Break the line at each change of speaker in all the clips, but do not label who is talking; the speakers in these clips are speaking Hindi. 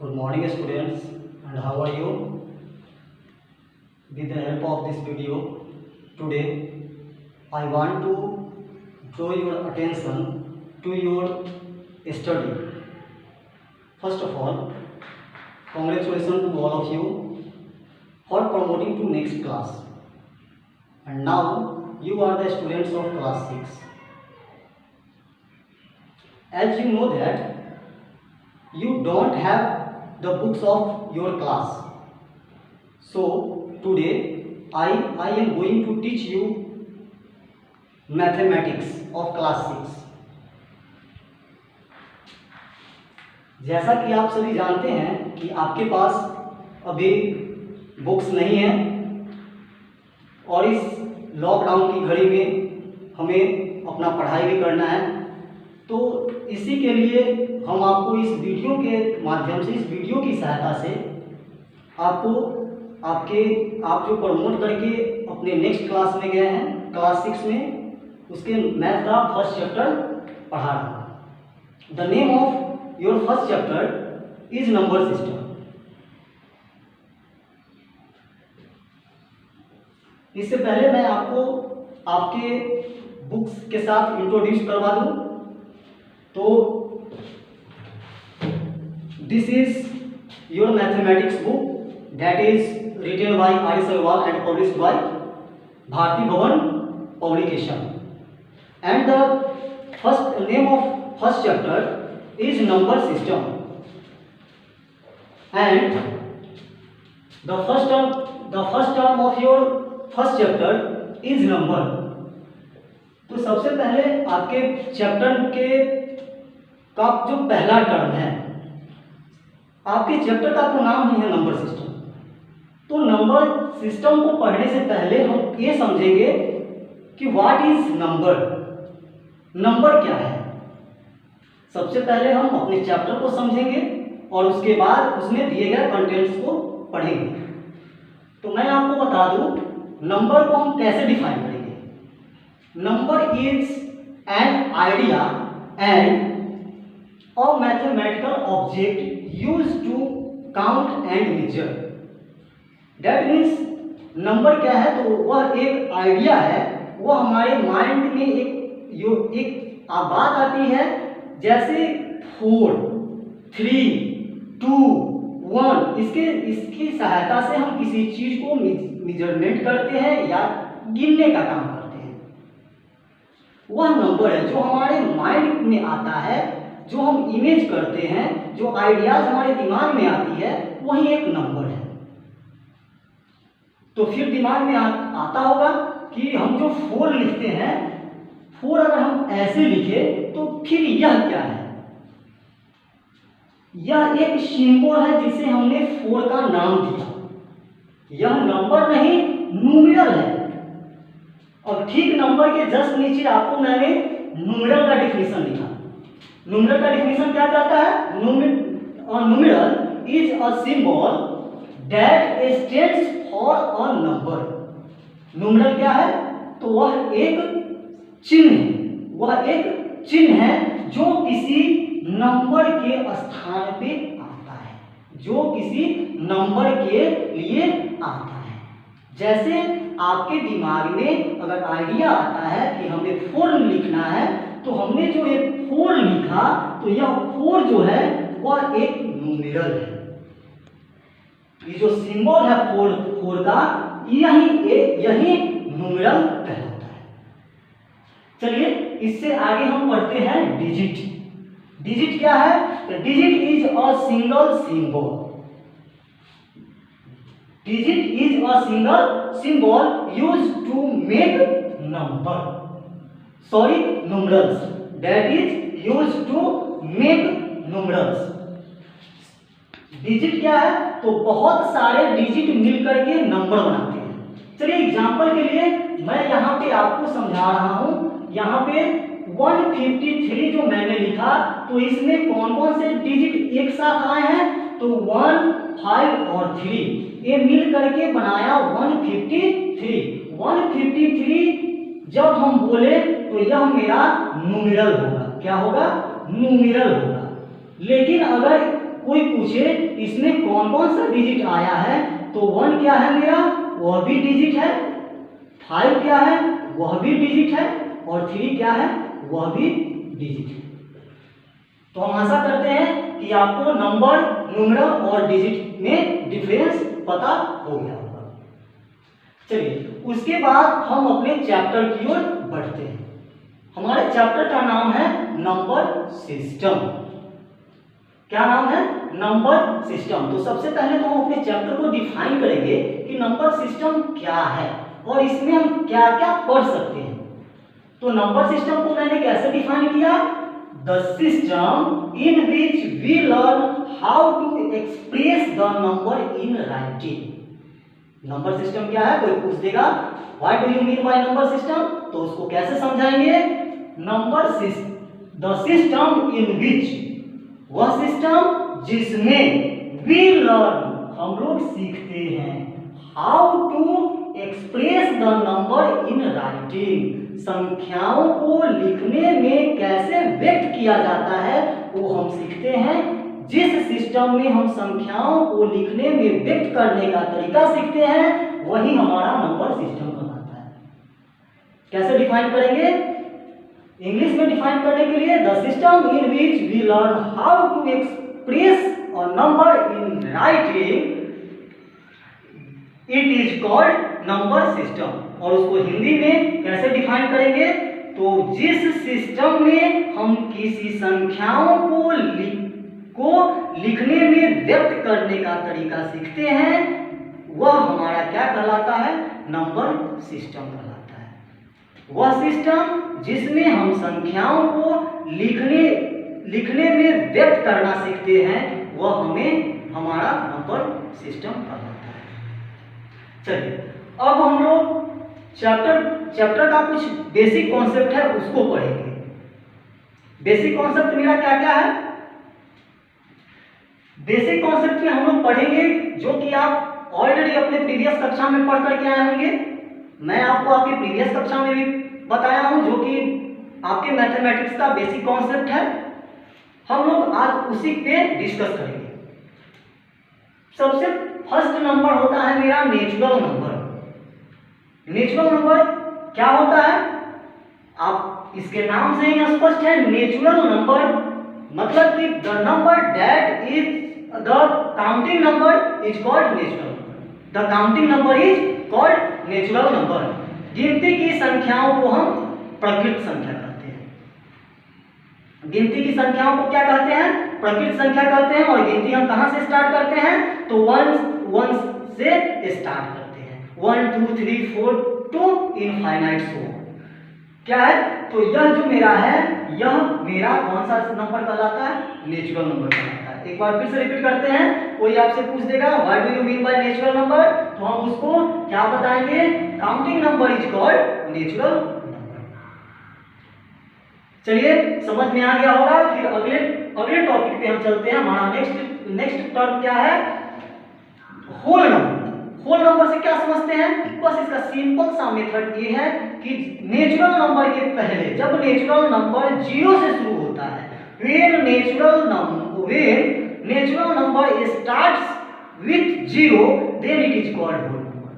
Good morning students, and how are you? With the help of this video, today I want to draw your attention to your study. First of all, congratulations to all of you for promoting to next class. And now you are the students of class 6. As you know that you don't have the books of your class, so today I am going to teach you mathematics of class 6. जैसा कि आप सभी जानते हैं कि आपके पास अभी बुक्स नहीं है और इस लॉकडाउन की घड़ी में हमें अपना पढ़ाई भी करना है, तो इसी के लिए हम आपको इस वीडियो के माध्यम से, इस वीडियो की सहायता से आपको आप जो प्रमोट करके अपने नेक्स्ट क्लास में गए हैं, क्लास 6 में, उसके मैथ का फर्स्ट चैप्टर पढ़ा रहा हूँ। The name of your first chapter is number system. इससे पहले मैं आपको आपके बुक्स के साथ इंट्रोड्यूस करवा दूं, तो this is your mathematics book that is written by R Agrawal and published by Bharati Bhawan publication, and the first name of first chapter is number system, and the first term of your first chapter is number. तो सबसे पहले आपके चैप्टर के का जो पहला टर्म है, आपके चैप्टर का तो नाम ही है नंबर सिस्टम। तो नंबर सिस्टम को पढ़ने से पहले हम ये समझेंगे कि व्हाट इज नंबर, नंबर क्या है। सबसे पहले हम अपने चैप्टर को समझेंगे और उसके बाद उसमें दिए गए कंटेंट्स को पढ़ेंगे। तो मैं आपको बता दूं नंबर को हम कैसे डिफाइन करेंगे। Number is an idea and a mathematical object used to count and measure. That means number क्या है, तो वह एक आइडिया है, वह हमारे माइंड में एक बात आती है, जैसे 4, 3, 2, 1, इसकी सहायता से हम किसी चीज को मेजरमेंट करते हैं या गिनने का काम करते हैं। वह नंबर है जो हमारे माइंड में आता है, जो हम इमेज करते हैं, जो आइडियाज हमारे दिमाग में आती है, वही एक नंबर है। तो फिर दिमाग में आता होगा कि हम जो 4 लिखते हैं, 4 अगर हम ऐसे लिखे तो फिर यह क्या है। यह एक सिंबल है जिसे हमने 4 का नाम दिया। यह नंबर नहीं, न्यूमेरल है। और ठीक नंबर के जस्ट नीचे आपको मैंने न्यूमेरल का डिफिनेशन लिखा। न्यूमेरल का डिफिनेशन क्या कहता है? Numeral is a symbol that stands for a number. Numeral क्या है? तो वह एक चिन्ह है, वह एक चिन्ह है जो किसी नंबर के स्थान पे आता है, जो किसी नंबर के लिए आता है। जैसे आपके दिमाग में अगर आइडिया आता है कि हमें 4 लिखना है, तो हमने जो ये 4 लिखा, तो यह 4 जो है वह एक न्यूमेरल है। ये जो सिंबल है 4 का, यही न्यूमेरल कहलाता है। चलिए इससे आगे हम पढ़ते हैं डिजिट। डिजिट क्या है? Digit is a single symbol. Digit is a single symbol used to make number, numerals, that is used to make numerals. Digit क्या है? तो बहुत सारे डिजिट मिलकर के नंबर बनाते हैं। चलिए एग्जांपल के लिए मैं यहाँ पे आपको समझा रहा हूँ। यहाँ पे 153 जो मैंने लिखा, तो इसमें कौन कौन से डिजिट एक साथ आए हैं? तो 1, 5 और 3 ये मिल करके बनाया 153। 153 जब हम बोले तो यह मेरा न्यूमेरल होगा। क्या होगा? न्यूमेरल होगा। लेकिन अगर कोई पूछे इसमें कौन कौन सा डिजिट आया है, तो 1 क्या है मेरा, वह भी डिजिट है, 5 क्या है, वह भी डिजिट है, और 3 क्या है, वह भी डिजिट है। तो हम आशा करते हैं कि आपको नंबर, न्यूमरल और डिजिट में डिफरेंस पता हो गया होगा। चलिए उसके बाद हम अपने चैप्टर की ओर बढ़ते हैं। हमारे चैप्टर का नाम है नंबर सिस्टम। क्या नाम है, नंबर सिस्टम। तो सबसे पहले तो हम अपने चैप्टर को डिफाइन करेंगे कि नंबर सिस्टम क्या है और इसमें हम क्या क्या पढ़ सकते हैं। तो नंबर सिस्टम को मैंने कैसे डिफाइन किया, the system in which we learn how to express the number in writing. Number system क्या है, कोई पूछ देगा what do you mean by number system, तो उसको कैसे समझाएंगे, number system, the system in which, वह सिस्टम जिसमें वी लर्न, हम लोग सीखते हैं, how to express the number in writing, संख्याओं को लिखने में कैसे व्यक्त किया जाता है वो हम सीखते हैं। जिस सिस्टम में हम संख्याओं को लिखने में व्यक्त करने का तरीका सीखते हैं वही हमारा नंबर सिस्टम कहलाता है। कैसे डिफाइन करेंगे, इंग्लिश में डिफाइन करने के लिए the system in which we learn how to express a number in writing, it is called number system. और उसको हिंदी में कैसे डिफाइन करेंगे, तो जिस सिस्टम में हम किसी संख्याओं को लिखने में व्यक्त करने का तरीका सीखते हैं वह हमारा क्या कहलाता है, नंबर सिस्टम कहलाता है। वह सिस्टम जिसमें हम संख्याओं को लिखने में व्यक्त करना सीखते हैं वह हमारा नंबर सिस्टम कहलाता है। चलिए अब हम लोग चैप्टर का कुछ बेसिक कॉन्सेप्ट है उसको पढ़ेंगे। बेसिक कॉन्सेप्ट मेरा क्या क्या है, बेसिक कॉन्सेप्ट में हम लोग पढ़ेंगे जो कि आप ऑलरेडी अपने प्रीवियस कक्षा में पढ़ करके आए होंगे। मैं आपको आपकी प्रीवियस कक्षा में भी बताया हूं जो कि आपके मैथमेटिक्स का बेसिक कॉन्सेप्ट है। हम लोग आज उसी पे डिस्कस करेंगे। सबसे फर्स्ट नंबर होता है मेरा नेचुरल नंबर। नेचुरल नंबर क्या होता है, आप इसके नाम से ही स्पष्ट है, नेचुरल नंबर मतलब कि the number that is the counting number is called natural number. The counting number is called natural number. गिनती की संख्याओं को हम प्रकृत संख्या कहते हैं। गिनती की संख्याओं को क्या कहते हैं, प्रकृत संख्या कहते हैं। और गिनती हम कहां से स्टार्ट करते हैं, तो वन से स्टार्ट करते हैं, 1 2 3 4 टू इनफाइनाइट सो। क्या है, तो यह जो मेरा है यह मेरा कौन सा नंबर कहलाता है, नेचुरल नंबर कहलाता है। एक बार फिर से रिपीट करते हैं। कोई आपसे पूछ देगा what do you mean by natural number, तो हम उसको क्या बताएंगे, counting number is called natural number. चलिए समझ में आ गया होगा। फिर अगले टॉपिक पे हम चलते हैं। हमारा नेक्स्ट टर्म क्या है, होल नंबर। होल नंबर से क्या समझते हैं, बस इसका सिंपल सा मेथड ये है कि नेचुरल नंबर के पहले जब नेचुरल नंबर 0 से शुरू होता है, when natural number starts with 0 then it is called whole number.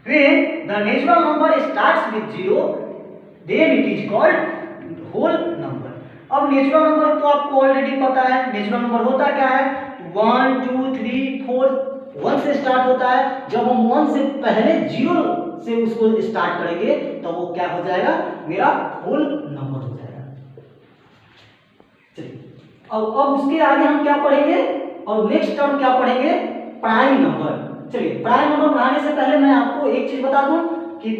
When the natural number starts with 0 then it is called whole number. अब नेचुरल नंबर तो आपको ऑलरेडी पता है, नेचुरल नंबर होता क्या है, 1 2 3 4 1 से स्टार्ट होता है। जब हम 1 से पहले 0 से उसको स्टार्ट करेंगे तो वो क्या हो जाएगा, मेरा होल नंबर हो जाएगा। चलिए अब उसके आगे हम क्या पढ़ेंगे, और नेक्स्ट टर्म क्या पढ़ेंगे, प्राइम नंबर। चलिए प्राइम नंबर पढ़ाने से पहले मैं आपको एक चीज बता दूं कि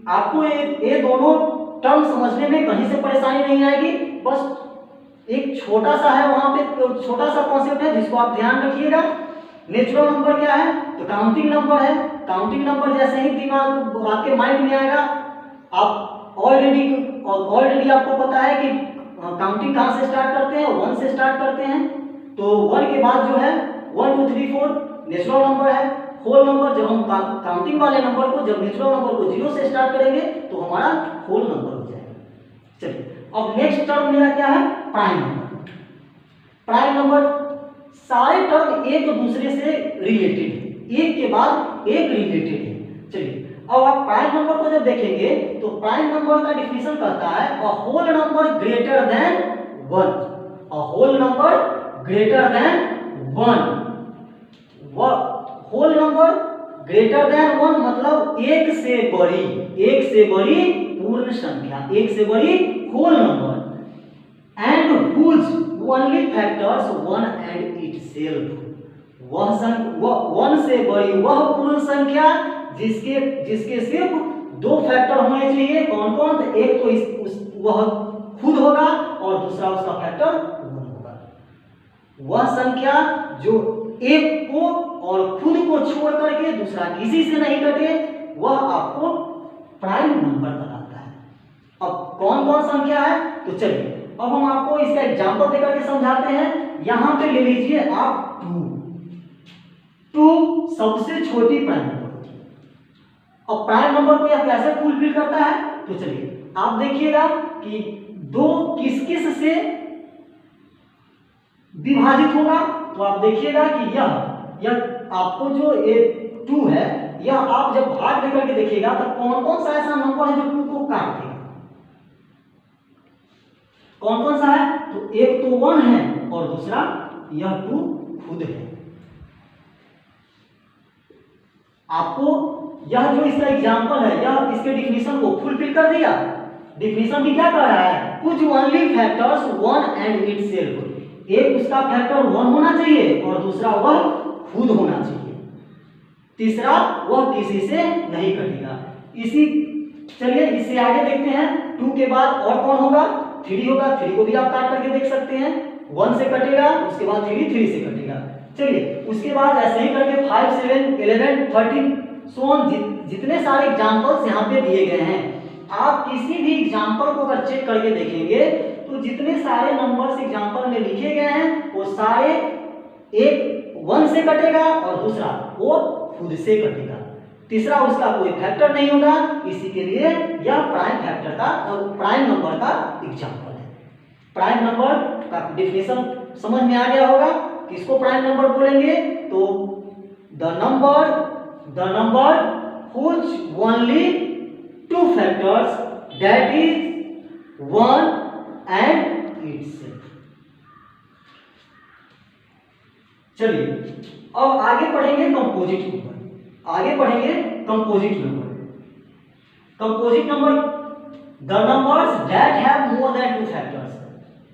आपको ये दोनों टर्म समझने में कहीं से परेशानी नहीं आएगी। बस एक छोटा सा है, वहां पे छोटा सा कॉन्सेप्ट है जिसको आप ध्यान रखिएगा। नेचुरल नंबर क्या है, तो काउंटिंग नंबर है। काउंटिंग नंबर जैसे ही दिमाग आपके माइंड में आएगा, आप ऑलरेडी आपको पता है कि काउंटिंग कहां से स्टार्ट करते हैं, 1 से स्टार्ट करते हैं। तो 1 के बाद जो है 1 2 3 4 नेचुरल नंबर है। होल नंबर जब हम काउंटिंग वाले नंबर को, जब नेचुरल नंबर को 0 से स्टार्ट करेंगे तो हमारा होल नंबर हो जाएगा। चलिए अब नेक्स्ट टर्म मेरा क्या है, प्राइम नंबर। प्राइम नंबर सारे टर्म एक दूसरे से रिलेटेड है, एक के बाद एक रिलेटेड है। चलिए अब आप प्राइम नंबर को जब देखेंगे तो प्राइम नंबर का डिफिनेशन कहता है a whole number greater than 1, a whole number greater than 1, whole number greater than 1 मतलब एक से बड़ी पूर्ण संख्या, एक से बड़ी whole number, and whose only factors 1 and itself, one से बड़ी वह पूर्ण संख्या जिसके सिर्फ दो फैक्टर होने चाहिए। कौन कौन? तो एक तो वह खुद होगा और दूसरा उसका फैक्टर 1 होगा। वह संख्या जो एक को और खुद को छोड़ करके दूसरा किसी से नहीं कटे, वह आपको प्राइम नंबर बताता है। अब कौन कौन संख्या है? तो चलिए अब हम आपको इसका एग्जांपल देकर के समझाते हैं। यहां पे ले लीजिए आप 2 सबसे छोटी प्राइम नंबर। अब प्राइम नंबर को यह कैसे फुलफिल करता है? तो चलिए आप देखिएगा कि 2 किस किस से विभाजित होगा। तो आप देखिएगा कि यह आपको जो 2 है, यह आप जब भाग देकर के देखिएगा तो कौन कौन सा ऐसा नंबर है जो 2 को काट देगा? कौन कौन सा है? तो एक तो 1 है और दूसरा यह 2 खुद है। आपको यह जो इसका एग्जांपल है, यह इसके डिफिनेशन को फुलफिल कर दिया। डिफिनेशन भी क्या कह रहा है? कुछ ओनली फैक्टर्स 1 एंड इटसेल्फ, एक उसका फैक्टर 1 होना चाहिए और दूसरा वह खुद होना चाहिए, तीसरा वह किसी से नहीं कटेगा। चलिए इससे आगे देखते हैं। 2 के बाद और कौन होगा? 3 होगा। 3 को भी आप काट करके देख सकते हैं, 1 से कटेगा, उसके बाद 3 से कटेगा। चलिए उसके बाद ऐसे ही करके 5, 7, 11, 13 सो ऑन जितने सारे एग्जांपल्स यहाँ पे दिए गए हैं, आप किसी भी एग्जांपल को अगर चेक करके देखेंगे तो जितने सारे नंबर्स एग्जांपल में लिखे गए हैं वो सारे एक 1 से कटेगा और दूसरा वो खुद से कटेगा, तीसरा उसका कोई फैक्टर नहीं होगा। इसी के लिए यह प्राइम फैक्टर का और प्राइम नंबर का एग्जांपल है। प्राइम नंबर का डिफिनेशन समझ में आ गया होगा। किसको प्राइम नंबर बोलेंगे? तो the number whose only 2 factors that is 1 and itself. चलिए अब आगे पढ़ेंगे composite number. Composite number the numbers that have more than 2 factors.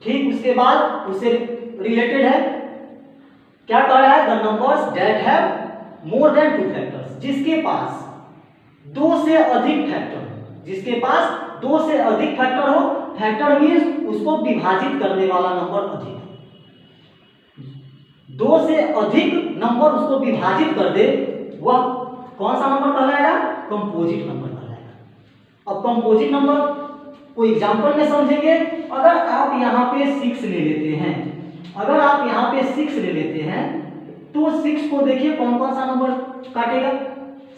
ठीक उसके बाद उससे रिलेटेड है, क्या कह रहा है? The numbers that have more than 2 factors, जिसके पास 2 से अधिक फैक्टर हो, जिसके पास 2 से अधिक फैक्टर हो। फैक्टर मीन्स उसको विभाजित करने वाला नंबर अधिक है। 2 से अधिक नंबर उसको विभाजित कर दे, वह कौन सा नंबर कहलाएगा? कंपोजिट नंबर कहलाएगा। अब कंपोजिट नंबर को एग्जांपल में समझेंगे। अगर आप यहाँ पे 6 ले लेते हैं, तो 6 को देखिए कौन कौन सा नंबर काटेगा।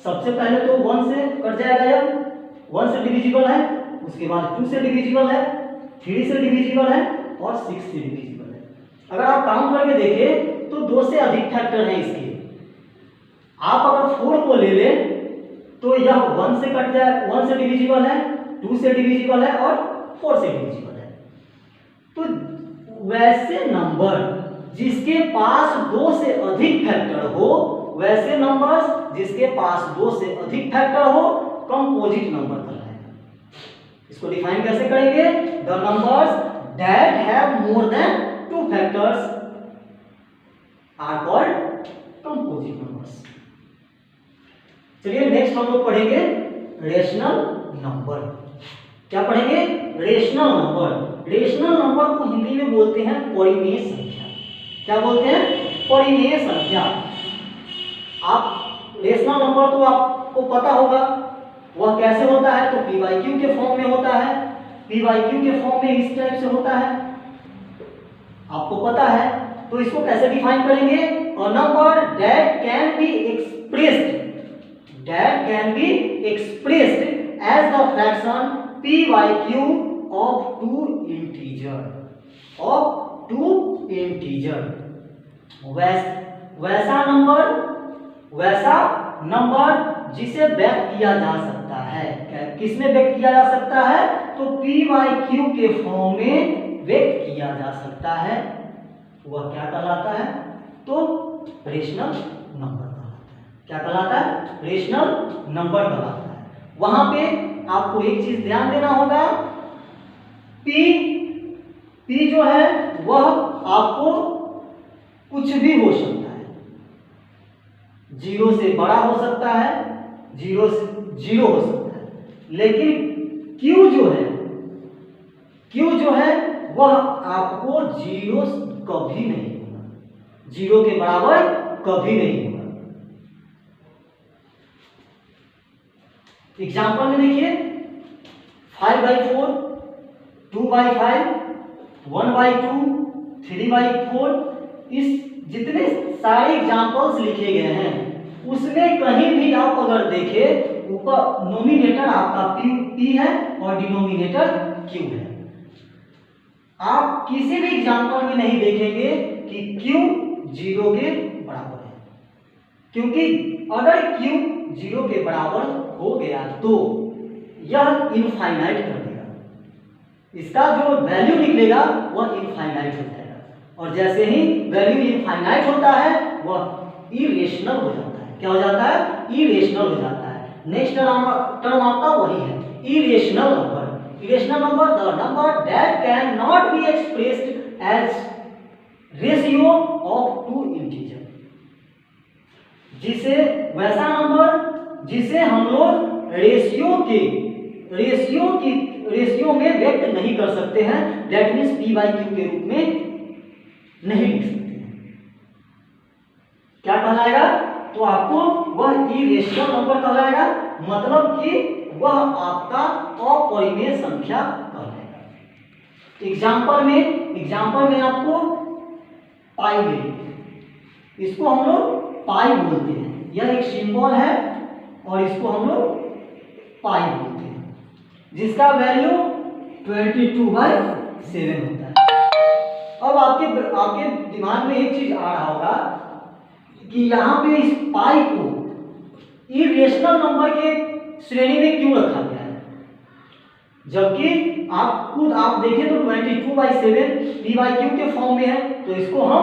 सबसे पहले तो 1 से कट जाएगा, यह 1 से डिविजिबल है, उसके बाद 2 से डिविजिबल है, 3 से डिविजिबल है और 6 से डिविजिबल है। अगर आप काउंट करके देखें तो 2 से अधिक फैक्टर हैं इसके। आप अगर 4 को ले लें तो यह 1 से कट जाए, 1 से डिविजिबल है, 2 से डिविजिबल है और 4 से डिविजिबल है। तो वैसे नंबर जिसके पास 2 से अधिक फैक्टर हो, वैसे नंबर्स जिसके पास 2 से अधिक फैक्टर हो, कंपोजिट नंबर कहलाएगा। इसको डिफाइन कैसे करेंगे? The numbers that have more than 2 factors are called composite numbers. चलिए नेक्स्ट हम लोग पढ़ेंगे रेशनल नंबर। क्या पढ़ेंगे? Rational number. रेशनल नंबर को हिंदी में बोलते हैं परिमेय संख्या। क्या बोलते हैं? परिमेय संख्या। आप रेशनल नंबर तो आपको पता होगा वह कैसे होता है, तो पी बाई क्यू के फॉर्म में होता है। पी बाई क्यू के फॉर्म में इस टाइप से होता है, आपको पता है। तो इसको कैसे डिफाइन करेंगे? A number that can be expressed as the fraction p by q of two integer वैसा नंबर जिसे व्यक्त किया जा सकता है। किसमें व्यक्त किया जा सकता है? तो p बाई क्यू के फॉर्म में व्यक्त किया जा सकता है। वह क्या कहलाता है? तो रेशनल नंबर कहलाता है। क्या कहलाता है? रेशनल नंबर कहलाता है। वहां पे आपको एक चीज ध्यान देना होगा, p जो है वह आपको कुछ भी हो सकता है, 0 से बड़ा हो सकता है, 0 हो सकता है, लेकिन q जो है वह आपको 0 कभी नहीं होगा, 0 के बराबर कभी नहीं होगा। एग्जाम्पल में देखिए 5/4, 2/5, 1/2, 3/4, इस जितने सारे एग्जाम्पल्स लिखे गए हैं उसमें कहीं भी आप अगर देखें ऊपर नोमिनेटर आपका p है और डिनोमिनेटर q है। आप किसी भी एग्जाम्पल में नहीं देखेंगे कि q 0 के बराबर है, क्योंकि अगर q 0 के बराबर हो गया तो यह इनफाइनाइट कर देगा, इसका जो वैल्यू निकलेगा वह इनफाइनाइट हो जाएगा, और जैसे ही वैल्यू इनफाइनाइट होता है वह इरेशनल हो जाता है। क्या हो जाता है? इरेशनल हो जाता है। नेक्स्ट टर्म आपका वही है, irrational number. Irrational number the number that cannot be expressed as ratio of two integer, जिसे वैसा नंबर जिसे हम लोग रेशियो में व्यक्त नहीं कर सकते हैं, that means p by Q के रूप में नहीं लिख सकते हैं। क्या कहलाएगा? तो आपको वह इरेशनल नंबर कहलाएगा, मतलब कि वह आपका अपरिमेय संख्या कहलाएगा। एग्जाम्पल में आपको पाई मिली, इसको हम लोग पाई बोलते हैं, यह एक सिंबल है और इसको हम लोग पाई बोलते हैं, जिसका वैल्यू 22/7 होता है। अब आपके दिमाग में एक चीज आ रहा होगा कि यहाँ पे इस पाई को इरेशनल नंबर के श्रेणी में क्यों रखा गया है, जबकि आप देखें तो 22/7 p बाई क्यू के फॉर्म में है, तो इसको हम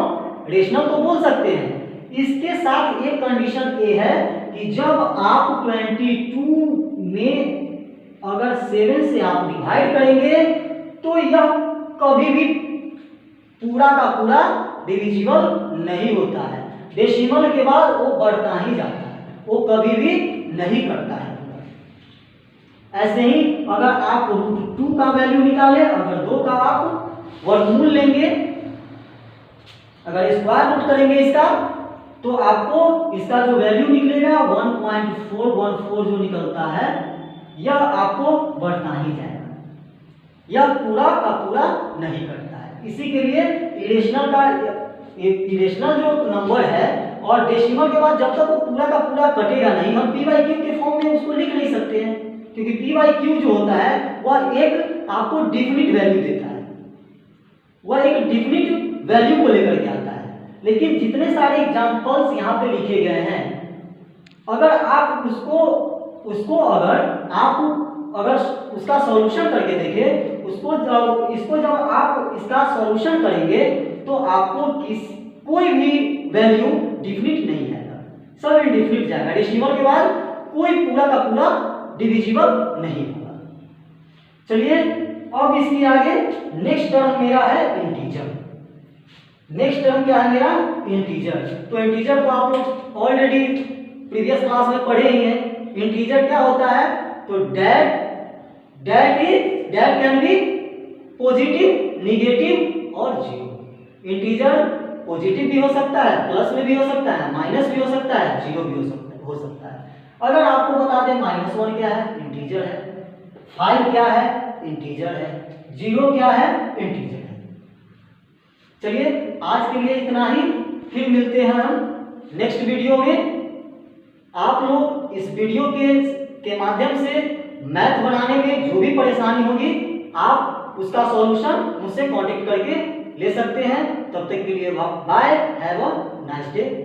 रेशनल तो बोल सकते हैं। इसके साथ एक कंडीशन ये है कि जब आप 22 में अगर 7 से आप डिवाइड करेंगे तो यह कभी भी पूरा का पूरा डिविजिबल नहीं होता है, डेसिमल के बाद वो बढ़ता ही जाता है, वो कभी भी नहीं करता है। ऐसे ही अगर आप √2 का वैल्यू निकालें, अगर 2 का आप वर्गमूल लेंगे, अगर स्क्वायर रूट करेंगे इसका, तो आपको इसका जो वैल्यू निकलेगा 1.414 जो निकलता है, यह आपको बढ़ता ही जाएगा, यह पूरा का पूरा नहीं करता है। इसी के लिए इरेशनल जो नंबर है और डेसिमल के बाद जब तक वो पूरा का पूरा कटेगा नहीं, हम p बाई क्यू के फॉर्म में उसको लिख नहीं सकते हैं, क्योंकि p बाई क्यू जो होता है वह एक आपको डिफिनिट वैल्यू देता है, वह एक डिफिनिट वैल्यू को लेकर के आता है। लेकिन जितने सारे एग्जांपल्स यहाँ पे लिखे गए हैं, अगर आप उसको अगर उसका सॉल्यूशन करके देखें, इसको जब आप इसका सॉल्यूशन करेंगे तो आपको कोई भी वैल्यू डिफिनिट नहीं आएगा, सब इनडिफिनिट जाएगा। डेसिमल के बाद कोई पूरा का पूरा डिविजिबल नहीं होगा। चलिए अब इसके आगे नेक्स्ट टर्म मेरा है इंटीजर। नेक्स्ट टर्म क्या है मेरा? इंटीजर। तो इंटीजर को आप लोग ऑलरेडी प्रीवियस क्लास में पढ़े ही हैं। इंटीजर क्या होता है? तो that can be positive, negative और जीरो। इंटीजर पॉजिटिव भी हो सकता है, प्लस में भी हो सकता है, माइनस भी हो सकता है, जीरो भी हो सकता है। अगर आपको बता दें -1 क्या है? इंटीजर है। 5 क्या है? इंटीजर है। 0 क्या है? इंटीजर है। चलिए आज के लिए इतना ही, फिर मिलते हैं हम नेक्स्ट वीडियो में। आप लोग इस वीडियो के माध्यम से मैथ बनाने में जो भी परेशानी होगी, आप उसका सॉल्यूशन मुझसे कांटेक्ट करके ले सकते हैं। तब तक के लिए bye, have a nice day.